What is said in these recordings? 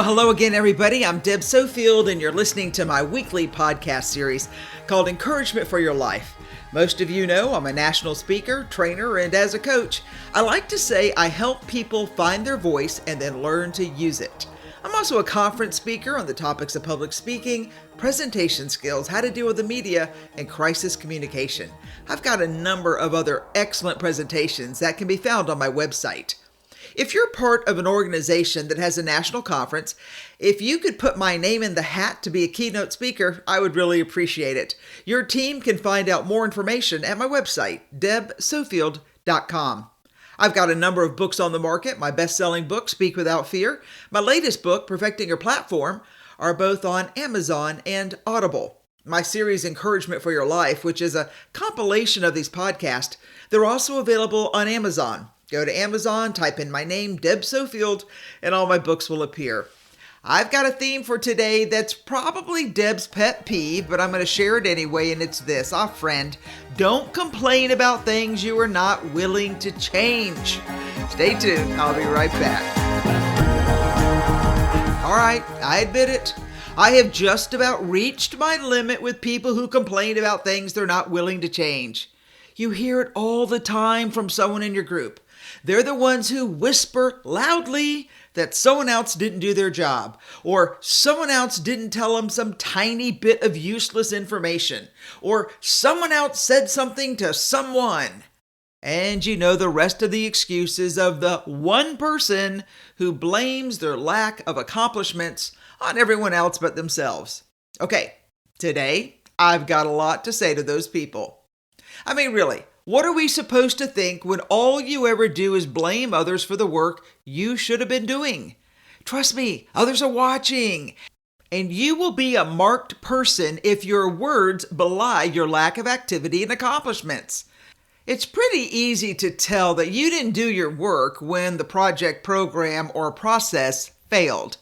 Hello again, everybody. I'm Deb Sofield, and you're listening to my weekly podcast series called Encouragement for Your Life. Most of you know I'm a national speaker, trainer, and as a coach, I like to say I help people find their voice and then learn to use it. I'm also a conference speaker on the topics of public speaking, presentation skills, how to deal with the media, and crisis communication. I've got a number of other excellent presentations that can be found on my website. If you're part of an organization that has a national conference, if you could put my name in the hat to be a keynote speaker, I would really appreciate it. Your team can find out more information at my website, debsofield.com. I've got a number of books on the market. My best-selling book, Speak Without Fear, my latest book, Perfecting Your Platform, are both on Amazon and Audible. My series, Encouragement for Your Life, which is a compilation of these podcasts, they're also available on Amazon. Go to Amazon, type in my name, Deb Sofield, and all my books will appear. I've got a theme for today that's probably Deb's pet peeve, but I'm going to share it anyway, and it's this. Friend, don't complain about things you are not willing to change. Stay tuned. I'll be right back. All right, I admit it. I have just about reached my limit with people who complain about things they're not willing to change. You hear it all the time from someone in your group. They're the ones who whisper loudly that someone else didn't do their job, or someone else didn't tell them some tiny bit of useless information, or someone else said something to someone. And you know the rest of the excuses of the one person who blames their lack of accomplishments on everyone else but themselves. Okay, today I've got a lot to say to those people. I mean, really. What are we supposed to think when all you ever do is blame others for the work you should have been doing? Trust me, others are watching. And you will be a marked person if your words belie your lack of activity and accomplishments. It's pretty easy to tell that you didn't do your work when the project, program, or process failed.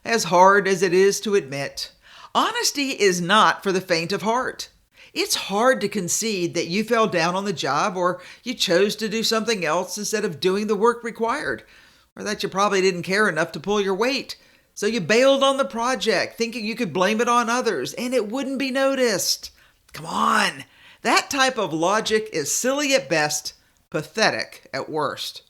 As hard as it is to admit, honesty is not for the faint of heart. It's hard to concede that you fell down on the job, or you chose to do something else instead of doing the work required, or that you probably didn't care enough to pull your weight. So you bailed on the project, thinking you could blame it on others, and it wouldn't be noticed. Come on. That type of logic is silly at best, pathetic at worst.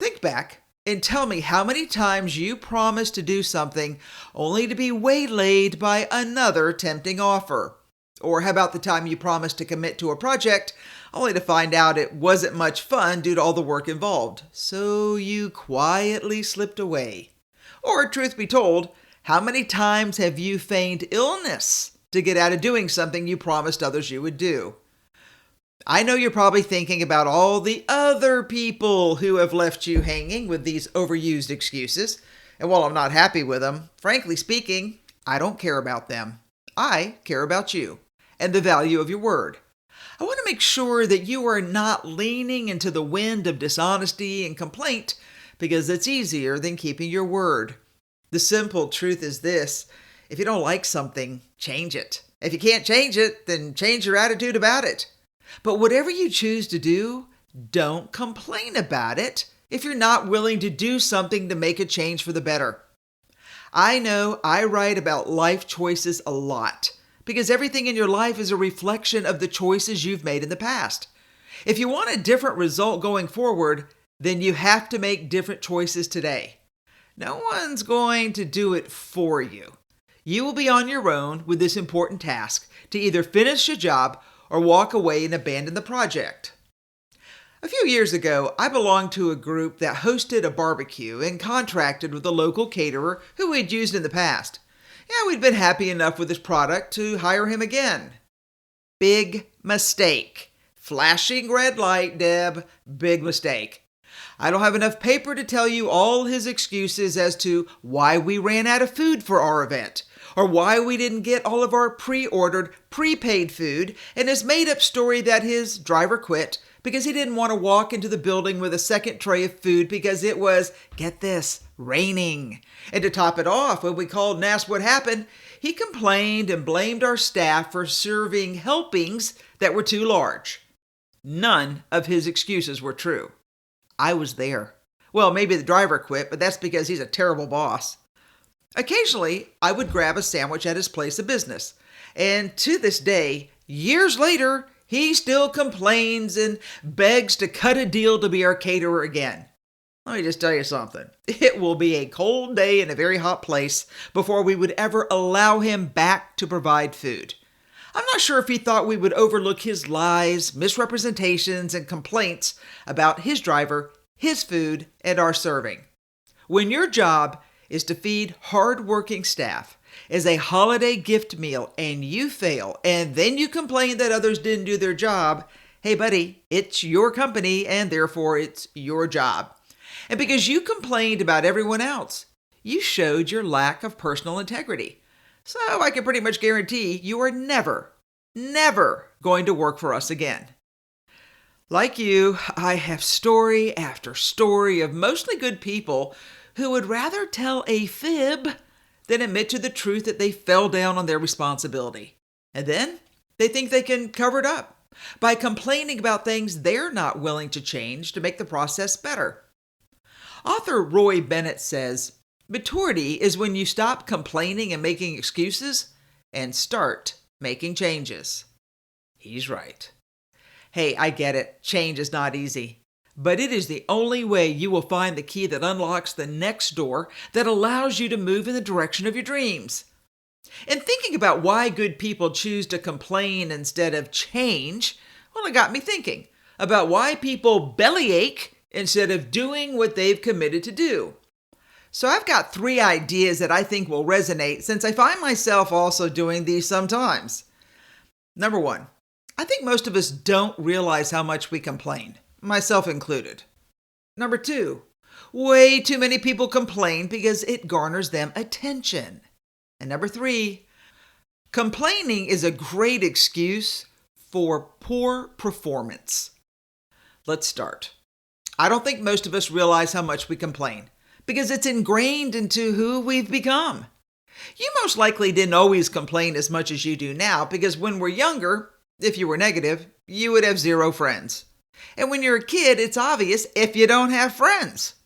Think back and tell me how many times you promised to do something only to be waylaid by another tempting offer. Or how about the time you promised to commit to a project, only to find out it wasn't much fun due to all the work involved, so you quietly slipped away? Or, truth be told, how many times have you feigned illness to get out of doing something you promised others you would do? I know you're probably thinking about all the other people who have left you hanging with these overused excuses, and while I'm not happy with them, frankly speaking, I don't care about them. I care about you and the value of your word. I want to make sure that you are not leaning into the wind of dishonesty and complaint because it's easier than keeping your word. The simple truth is this: if you don't like something, change it. If you can't change it, then change your attitude about it. But whatever you choose to do, don't complain about it if you're not willing to do something to make a change for the better. I know I write about life choices a lot because everything in your life is a reflection of the choices you've made in the past. If you want a different result going forward, then you have to make different choices today. No one's going to do it for you. You will be on your own with this important task to either finish a job or walk away and abandon the project. A few years ago, I belonged to a group that hosted a barbecue and contracted with a local caterer who we'd used in the past. Yeah, we'd been happy enough with his product to hire him again. Big mistake. Flashing red light, Deb. Big mistake. I don't have enough paper to tell you all his excuses as to why we ran out of food for our event, or why we didn't get all of our pre-ordered, prepaid food, and his made-up story that his driver quit because he didn't want to walk into the building with a second tray of food because it was, get this, raining. And to top it off, when we called and asked what happened, he complained and blamed our staff for serving helpings that were too large. None of his excuses were true. I was there. Well, maybe the driver quit, but that's because he's a terrible boss. Occasionally, I would grab a sandwich at his place of business. And to this day, years later, he still complains and begs to cut a deal to be our caterer again. Let me just tell you something. It will be a cold day in a very hot place before we would ever allow him back to provide food. I'm not sure if he thought we would overlook his lies, misrepresentations, and complaints about his driver, his food, and our serving. When your job is to feed hard-working staff as a holiday gift meal and you fail, and then you complain that others didn't do their job, hey buddy, it's your company and therefore it's your job. And because you complained about everyone else, you showed your lack of personal integrity. So I can pretty much guarantee you are never going to work for us again. Like you, I have story after story of mostly good people who would rather tell a fib than admit to the truth that they fell down on their responsibility. And then they think they can cover it up by complaining about things they're not willing to change to make the process better. Author Roy Bennett says, maturity is when you stop complaining and making excuses and start making changes. He's right. Hey, I get it. Change is not easy. But it is the only way you will find the key that unlocks the next door that allows you to move in the direction of your dreams. And thinking about why good people choose to complain instead of change, well, it got me thinking about why people bellyache instead of doing what they've committed to do. So I've got 3 ideas that I think will resonate since I find myself also doing these sometimes. Number 1, I think most of us don't realize how much we complain, myself included. Number 2, way too many people complain because it garners them attention. And number 3, complaining is a great excuse for poor performance. Let's start. I don't think most of us realize how much we complain because it's ingrained into who we've become. You most likely didn't always complain as much as you do now because when we're younger, if you were negative, you would have 0 friends. And when you're a kid, it's obvious if you don't have friends.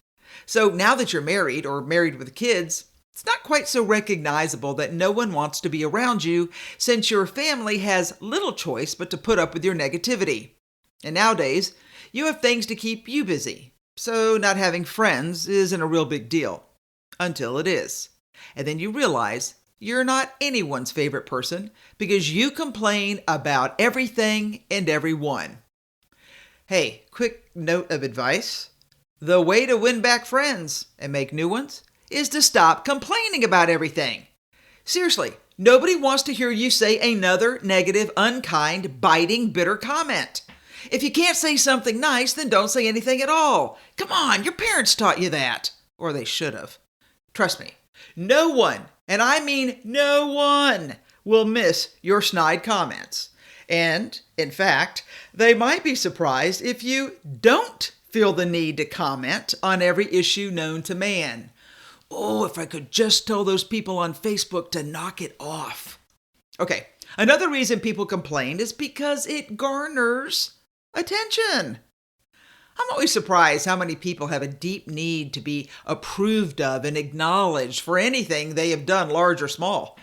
So now that you're married or married with kids, it's not quite so recognizable that no one wants to be around you since your family has little choice but to put up with your negativity. And nowadays, you have things to keep you busy. So not having friends isn't a real big deal. Until it is. And then you realize you're not anyone's favorite person because you complain about everything and everyone. Hey, quick note of advice. The way to win back friends and make new ones is to stop complaining about everything. Seriously, nobody wants to hear you say another negative, unkind, biting, bitter comment. If you can't say something nice, then don't say anything at all. Come on, your parents taught you that. Or they should have. Trust me, no one, and I mean no one, will miss your snide comments. And, in fact, they might be surprised if you don't feel the need to comment on every issue known to man. Oh, if I could just tell those people on Facebook to knock it off. Okay, another reason people complain is because it garners attention. I'm always surprised how many people have a deep need to be approved of and acknowledged for anything they have done, large or small.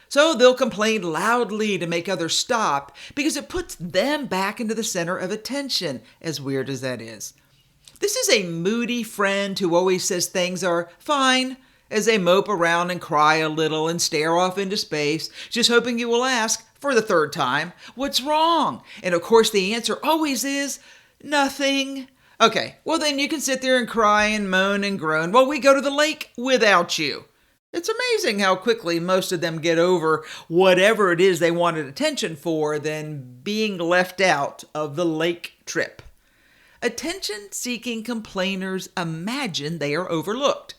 So they'll complain loudly to make others stop because it puts them back into the center of attention, as weird as that is. This is a moody friend who always says things are fine as they mope around and cry a little and stare off into space, just hoping you will ask for the 3rd time, what's wrong? And of course the answer always is nothing. Okay, well then you can sit there and cry and moan and groan while we go to the lake without you. It's amazing how quickly most of them get over whatever it is they wanted attention for than being left out of the lake trip. Attention-seeking complainers imagine they are overlooked.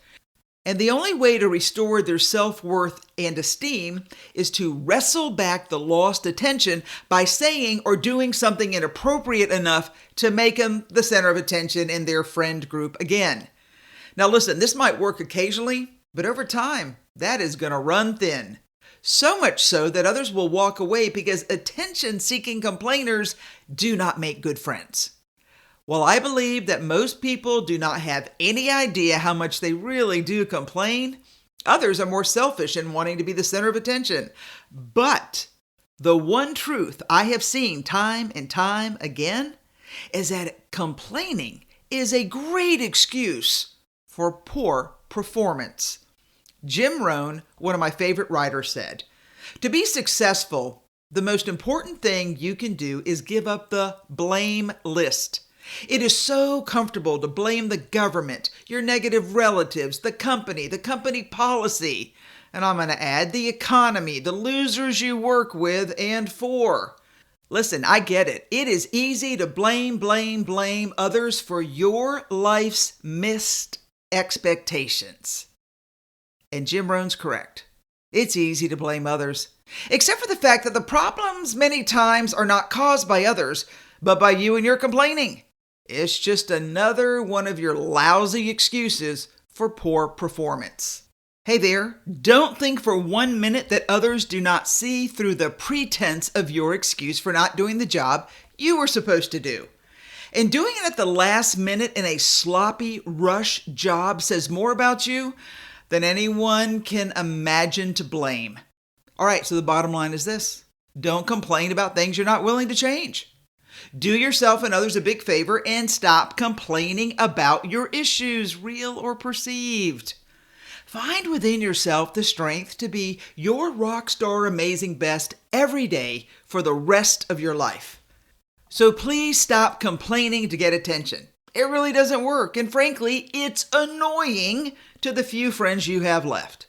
And the only way to restore their self-worth and esteem is to wrestle back the lost attention by saying or doing something inappropriate enough to make them the center of attention in their friend group again. Now listen, this might work occasionally, but over time, that is going to run thin. So much so that others will walk away because attention-seeking complainers do not make good friends. While I believe that most people do not have any idea how much they really do complain, Others are more selfish in wanting to be the center of attention. But the one truth I have seen time and time again is that complaining is a great excuse for poor performance. Jim Rohn, one of my favorite writers, said, "To be successful, the most important thing you can do is give up the blame list. It is so comfortable to blame the government, your negative relatives, the company policy, and I'm going to add the economy, the losers you work with and for. Listen, I get it. It is easy to blame others for your life's missed expectations." And Jim Rohn's correct. It's easy to blame others, except for the fact that the problems many times are not caused by others, but by you and your complaining. It's just another one of your lousy excuses for poor performance. Hey there, don't think for 1 minute that others do not see through the pretense of your excuse for not doing the job you were supposed to do. And doing it at the last minute in a sloppy rush job says more about you than anyone can imagine to blame. All right, so the bottom line is this. Don't complain about things you're not willing to change. Do yourself and others a big favor and stop complaining about your issues, real or perceived. Find within yourself the strength to be your rock star amazing best every day for the rest of your life. So please stop complaining to get attention. It really doesn't work, and frankly, it's annoying to the few friends you have left.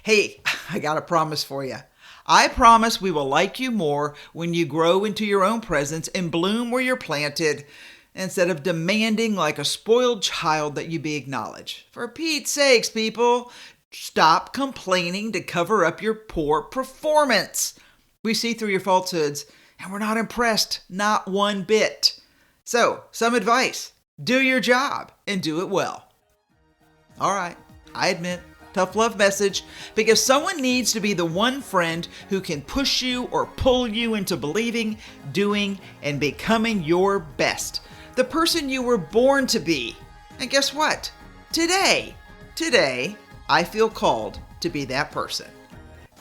Hey, I got a promise for you. I promise we will like you more when you grow into your own presence and bloom where you're planted, instead of demanding like a spoiled child that you be acknowledged. For Pete's sakes, people, stop complaining to cover up your poor performance. We see through your falsehoods, and we're not impressed, not one bit. So, some advice. Do your job and do it well. All right, I admit, tough love message, because someone needs to be the one friend who can push you or pull you into believing, doing, and becoming your best. The person you were born to be. And guess what? Today, I feel called to be that person.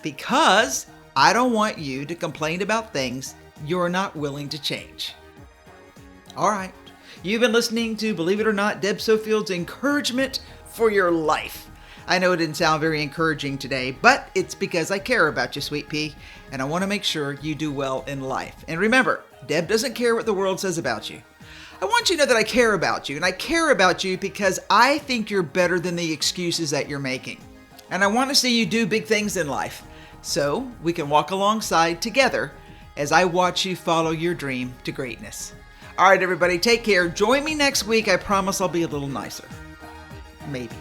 Because I don't want you to complain about things you're not willing to change. All right. You've been listening to, believe it or not, Deb Sofield's encouragement for your life. I know it didn't sound very encouraging today, but it's because I care about you, sweet pea, and I want to make sure you do well in life. And remember, Deb doesn't care what the world says about you. I want you to know that I care about you, and I care about you because I think you're better than the excuses that you're making. And I want to see you do big things in life, so we can walk alongside together as I watch you follow your dream to greatness. All right, everybody, take care. Join me next week. I promise I'll be a little nicer. Maybe.